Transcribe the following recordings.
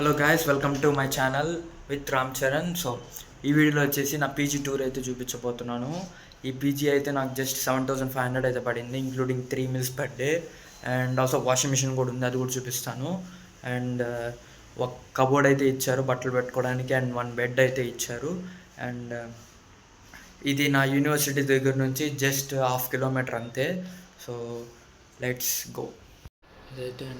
Hello guys, welcome to my channel with Ram Charan. So ఈ వీడియోలో వచ్చేసి నా పీజీ టూర్ అయితే చూపించబోతున్నాను. ఈ పీజీ అయితే నాకు జస్ట్ 7,500 అయితే పడింది, including 3 meals per day. And also washing machine కూడా ఉంది, అది కూడా చూపిస్తాను. అండ్ ఒక కబోర్డ్ అయితే ఇచ్చారు బట్టలు పెట్టుకోవడానికి, అండ్ 1 bed అయితే ఇచ్చారు. అండ్ ఇది నా యూనివర్సిటీ దగ్గర నుంచి జస్ట్ 1/2 kilometer అంతే. So let's go. ఇదైతే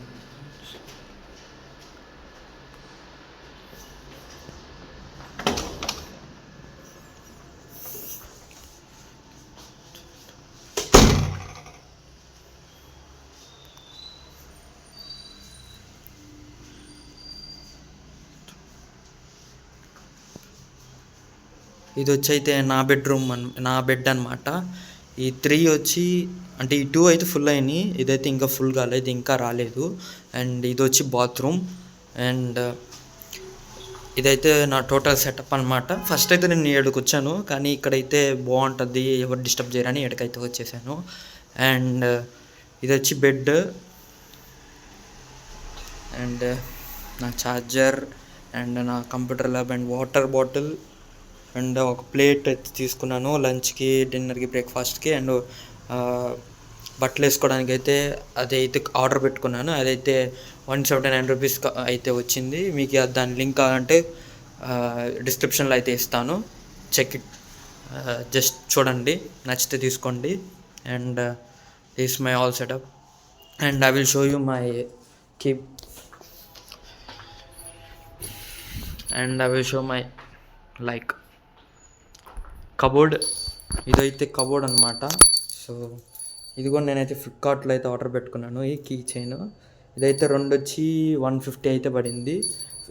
ఇది వచ్చి అయితే నా బెడ్ అనమాట. ఈ 3 వచ్చి అంటే ఈ 2 అయితే ఫుల్ అయినాయి, ఇదైతే ఇంకా ఫుల్ కాలేదు, ఇంకా రాలేదు. అండ్ ఇది వచ్చి బాత్రూమ్. అండ్ ఇదైతే నా టోటల్ సెటప్ అనమాట. ఫస్ట్ అయితే నేను ఏడుకు వచ్చాను, కానీ ఇక్కడైతే బాగుంటుంది, ఎవరు డిస్టర్బ్ చేయరని ఎడకైతే వచ్చేసాను. అండ్ ఇది వచ్చి బెడ్. అండ్ నా ఛార్జర్, అండ్ నా computer lab, and water bottle, and ఒక ప్లేట్ అయితే తీసుకున్నాను లంచ్కి, డిన్నర్కి, బ్రేక్ఫాస్ట్కి. అండ్ బట్టలు వేసుకోవడానికి అయితే అదైతే ఆర్డర్ పెట్టుకున్నాను. అదైతే 179 rupees అయితే వచ్చింది. మీకు దాని లింక్ కావాలంటే డిస్క్రిప్షన్లో అయితే ఇస్తాను, చెక్ ఇట్. జస్ట్ చూడండి, నచ్చితే తీసుకోండి. And this my all setup. And I will show you my keep. And I will show my like cupboard. ఇదైతే కబోర్డ్ అనమాట. సో ఇది కూడా నేనైతే ఫ్లిప్కార్ట్లో అయితే ఆర్డర్ పెట్టుకున్నాను, ఈ కీ చైన్. ఇదైతే 2 వచ్చి 150 అయితే పడింది.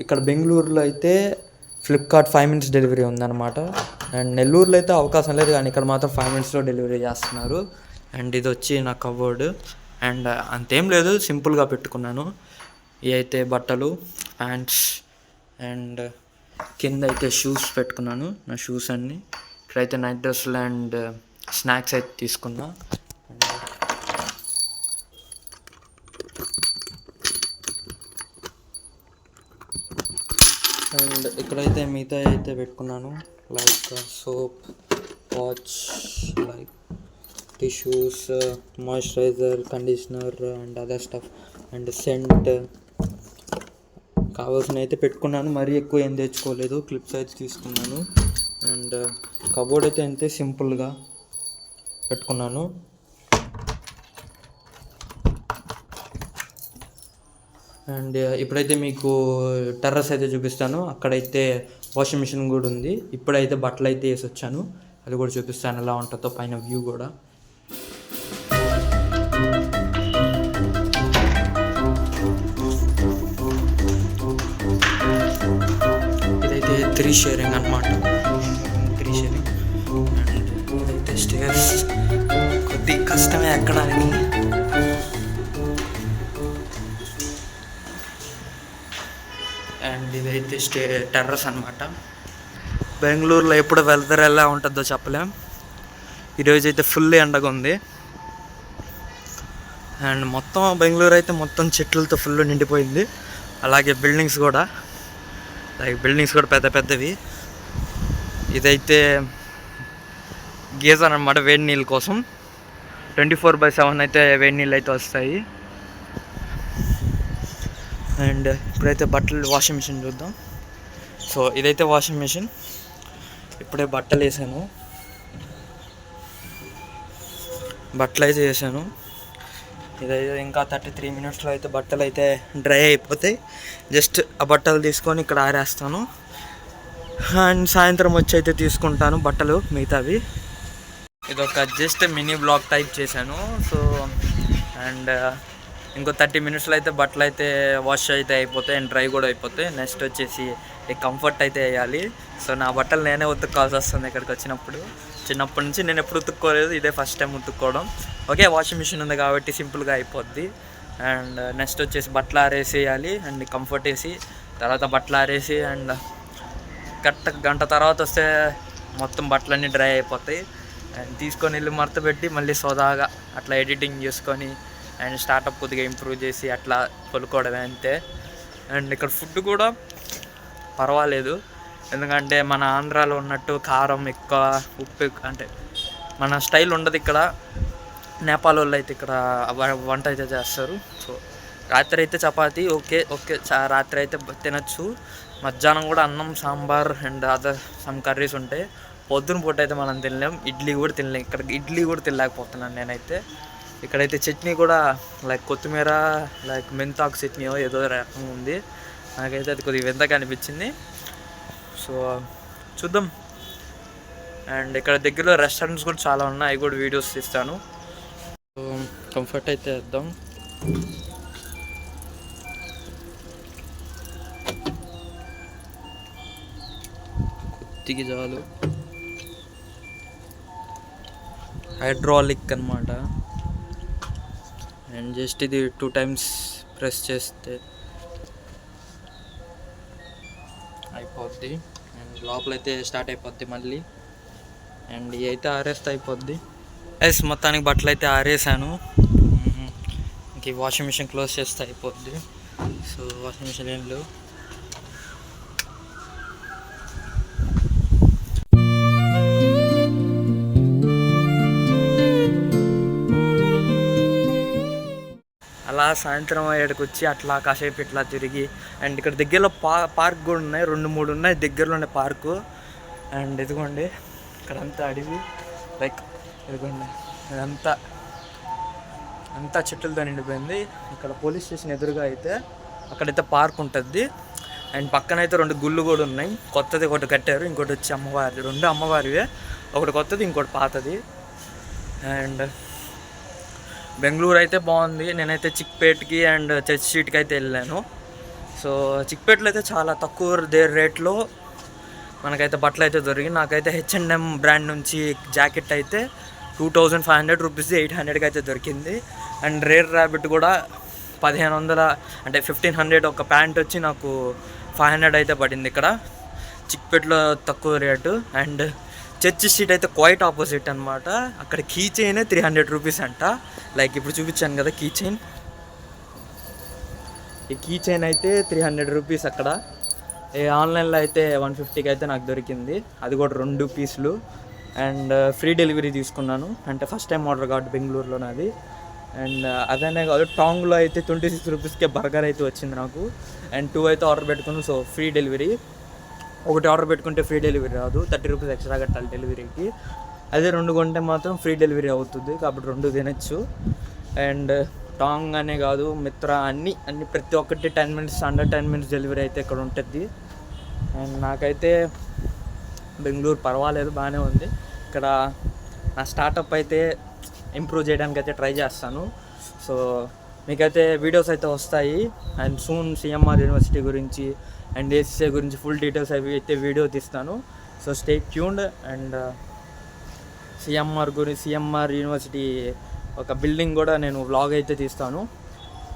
ఇక్కడ బెంగళూరులో అయితే ఫ్లిప్కార్ట్ 5 minutes డెలివరీ ఉందన్నమాట. అండ్ నెల్లూరులో అయితే అవకాశం లేదు, కానీ ఇక్కడ మాత్రం 5 minutesలో డెలివరీ చేస్తున్నారు. అండ్ ఇది వచ్చి నా కబోర్డ్. అండ్ అంతేం లేదు, సింపుల్గా పెట్టుకున్నాను. ఇవి అయితే బట్టలు, ప్యాంట్స్. అండ్ కింద అయితే షూస్ పెట్టుకున్నాను, నా షూస్ అన్నీ. ఇక్కడైతే నైట్ డ్రెస్సులు అండ్ స్నాక్స్ అయితే తీసుకున్నా. అండ్ ఇక్కడైతే మిగతా అయితే పెట్టుకున్నాను, like soap, watch, like tissues, moisturiser, conditioner, and other stuff, and scent కావాల్సిన అయితే పెట్టుకున్నాను. మరీ ఎక్కువ ఏం తెచ్చుకోలేదు, క్లిప్స్ అయితే తీసుకున్నాను. అండ్ కబోర్డ్ అయితే అంతే సింపుల్గా పెట్టుకున్నాను. అండ్ ఇప్పుడైతే మీకు టెర్రస్ అయితే చూపిస్తాను. అక్కడైతే వాషింగ్ మిషన్ కూడా ఉంది. ఇప్పుడైతే బట్టలు అయితే వేసి వచ్చాను, అది కూడా చూపిస్తాను ఎలా ఉంటుందో పైన వ్యూ కూడా. ఇదైతే 3 sharing అనమాట, 3 sharing. అండ్ ఇదైతే స్టేర్స్, కొద్ది కష్టమే ఎక్కడానికి. అండ్ ఇదైతే టెర్రస్ అనమాట. బెంగళూరులో ఎప్పుడు వెదర్ ఎలా ఉంటుందో చెప్పలేం. ఈరోజు అయితే ఫుల్ ఎండగా ఉంది. అండ్ మొత్తం బెంగళూరు అయితే మొత్తం చెట్లతో ఫుల్ నిండిపోయింది. అలాగే బిల్డింగ్స్ కూడా పెద్ద పెద్దవి. ఇదైతే గీజర్ అనమాట, వేడి నీళ్ళ కోసం. 24/7 అయితే వేడి నీళ్ళు అయితే వస్తాయి. అండ్ ఇప్పుడైతే బట్టలు వాషింగ్ మిషన్ చూద్దాం. సో ఇదైతే వాషింగ్ మిషన్. ఇప్పుడే బట్టలు వేసాను, బట్టలు అయితే వేసాను. ఇదైతే ఇంకా 33 minutesలో అయితే బట్టలు అయితే డ్రై అయిపోతాయి. జస్ట్ ఆ బట్టలు తీసుకొని ఇక్కడ ఆరేస్తాను. అండ్ సాయంత్రం వచ్చి అయితే తీసుకుంటాను బట్టలు మిగతావి. ఇది ఒక జస్ట్ మినీ బ్లాగ్ టైప్ చేశాను. సో అండ్ ఇంకో 30 minutesలో అయితే బట్టలు అయితే వాష్ అయితే అయిపోతాయి, అండ్ డ్రై కూడా అయిపోతాయి. నెక్స్ట్ వచ్చేసి కంఫర్ట్ అయితే వేయాలి. సో నా బట్టలు నేనే ఉతుక్కోవాల్సి వస్తుంది ఇక్కడికి వచ్చినప్పుడు. చిన్నప్పటి నుంచి నేను ఎప్పుడు ఉతుక్కోలేదు, ఇదే ఫస్ట్ టైం ఉతుక్కోవడం. ఓకే, వాషింగ్ మిషన్ ఉంది కాబట్టి సింపుల్గా అయిపోద్ది. అండ్ నెక్స్ట్ వచ్చేసి బట్టలు ఆరేసేయాలి, అండ్ కంఫర్ట్ వేసి తర్వాత బట్టలు ఆరేసి, అండ్ కరెక్ట్ గంట తర్వాత వస్తే మొత్తం బట్టలన్నీ డ్రై అయిపోతాయి. అండ్ తీసుకొని వెళ్ళి మడత పెట్టి మళ్ళీ సోదాగా అట్లా ఎడిటింగ్ చేసుకొని అండ్ స్టార్టప్ కొద్దిగా ఇంప్రూవ్ చేసి అట్లా కొనుక్కోవడమే అంతే. అండ్ ఇక్కడ ఫుడ్ కూడా పర్వాలేదు, ఎందుకంటే మన ఆంధ్రాలో ఉన్నట్టు కారం ఎక్కువ, ఉప్పు అంటే మన స్టైల్ ఉండదు ఇక్కడ. నేపాల్ వాళ్ళు అయితే ఇక్కడ వంట అయితే చేస్తారు. సో రాత్రి అయితే చపాతీ ఓకే ఓకే రాత్రి అయితే తినచ్చు. మధ్యాహ్నం కూడా అన్నం, sambar and other some curries ఉంటాయి. పొద్దున పూట అయితే మనం తినలేం, ఇడ్లీ కూడా తినలేం. ఇక్కడ ఇడ్లీ కూడా తినలేకపోతున్నాను నేనైతే. ఇక్కడైతే చట్నీ కూడా లైక్ కొత్తిమీర, లైక్ మెంతాకు చట్నీ ఏదో రకం ఉంది. నాకైతే అది కొద్దిగా వింతగా అనిపించింది. సో చూద్దాం. అండ్ ఇక్కడ దగ్గరలో రెస్టారెంట్స్ కూడా చాలా ఉన్నాయి, అవి కూడా వీడియోస్ తీస్తాను. సో కంఫర్ట్ అయితే వేద్దాం. కొద్దిగా చాలు. హైడ్రాలిక్ అనమాట. అండ్ జస్ట్ ఇది 2 times ప్రెస్ చేస్తే అయిపోద్ది. అండ్ లోపలైతే స్టార్ట్ అయిపోద్ది మళ్ళీ. అండ్ ఇవి అయితే ఆరేస్తే అయిపోద్ది. మొత్తానికి బట్టలు అయితే ఆరేసాను. ఇంక వాషింగ్ మిషన్ క్లోజ్ చేస్తే అయిపోద్ది. సో వాషింగ్ మిషన్ ఏం లేవు. అలా సాయంత్రం అయ్యేటికి వచ్చి అట్లా కాసేపు ఇట్లా తిరిగి, అండ్ ఇక్కడ దగ్గరలో పార్క్ కూడా ఉన్నాయి, 2-3 ఉన్నాయి దగ్గరలోనే పార్కు. అండ్ ఇదిగోండి ఇక్కడంతా అడివి, లైక్ ఇదిగోండి అంతా చెట్లతో నిండిపోయింది. ఇక్కడ పోలీస్ స్టేషన్ ఎదురుగా అయితే అక్కడైతే పార్క్ ఉంటుంది. అండ్ పక్కన అయితే 2 గుళ్ళు కూడా ఉన్నాయి. కొత్తది ఒకటి కట్టారు, ఇంకోటి వచ్చి అమ్మవారి. 2 అమ్మవారివే, ఒకటి కొత్తది ఇంకోటి పాతది. అండ్ బెంగళూరు అయితే బాగుంది. నేనైతే చిక్పేట్కి అండ్ చర్చ్ స్ట్రీట్కి అయితే వెళ్ళాను. సో చిక్పేట్లో అయితే చాలా తక్కువ రేట్లో మనకైతే బట్టలు అయితే దొరికింది. నాకైతే H&M బ్రాండ్ నుంచి జాకెట్ అయితే 2500 రూపీస్ 800కి అయితే దొరికింది. అండ్ రేర్ ర్యాబిట్ కూడా 1500 అంటే 1500 ఒక ప్యాంట్ వచ్చి నాకు 500 అయితే పడింది ఇక్కడ చిక్పేట్లో, తక్కువ రేటు. అండ్ చర్చ్ స్ట్రీట్ అయితే క్వైట్ ఆపోజిట్ అనమాట. అక్కడ కీ చైన్ 300 రూపీస్ అంట. లైక్ ఇప్పుడు చూపించాను కదా కీ చైన్, ఈ కీ చైన్ అయితే 300 రూపీస్ అక్కడ. ఆన్లైన్లో అయితే 150కి అయితే నాకు దొరికింది, అది కూడా 2 పీసులు. అండ్ ఫ్రీ డెలివరీ తీసుకున్నాను, అంటే ఫస్ట్ టైం ఆర్డర్ కాబట్టి బెంగళూరులోనే అది. అండ్ అదనే కాదు, టాంగ్లో అయితే 26 రూపీస్కే బర్గర్ అయితే వచ్చింది నాకు. అండ్ 2 అయితే ఆర్డర్ పెట్టుకున్నాను. So free delivery. ఒకటి ఆర్డర్ పెట్టుకుంటే ఫ్రీ డెలివరీ రాదు, 30 రూపీస్ ఎక్స్ట్రా కట్టాలి డెలివరీకి. అదే 2 కొంటే మాత్రం ఫ్రీ డెలివరీ అవుతుంది, కాబట్టి 2 తినచ్చు. అండ్ టాంగ్ అనే కాదు, మిత్ర అన్ని ప్రతి ఒక్కటి 10 minutes, అండర్ 10 minutes డెలివరీ అయితే ఇక్కడ ఉంటుంది. అండ్ నాకైతే బెంగళూరు పర్వాలేదు, బాగానే ఉంది. ఇక్కడ నా స్టార్టప్ అయితే ఇంప్రూవ్ చేయడానికి అయితే ట్రై చేస్తాను. సో మీకైతే వీడియోస్ అయితే వస్తాయి. అండ్ సూన్ సిఎంఆర్ యూనివర్సిటీ గురించి అండ్ ACCA గురించి ఫుల్ డీటెయిల్స్ అవి అయితే వీడియో తీస్తాను. So stay tuned. And CMR university ఒక బిల్డింగ్ కూడా నేను వ్లాగ్ అయితే తీస్తాను.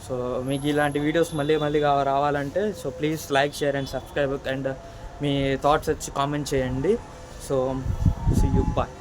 సో మీకు ఇలాంటి వీడియోస్ మళ్ళీ రావాలంటే so please like, share and subscribe. And మీ థాట్స్ వచ్చి కామెంట్ చేయండి. So see you, bye.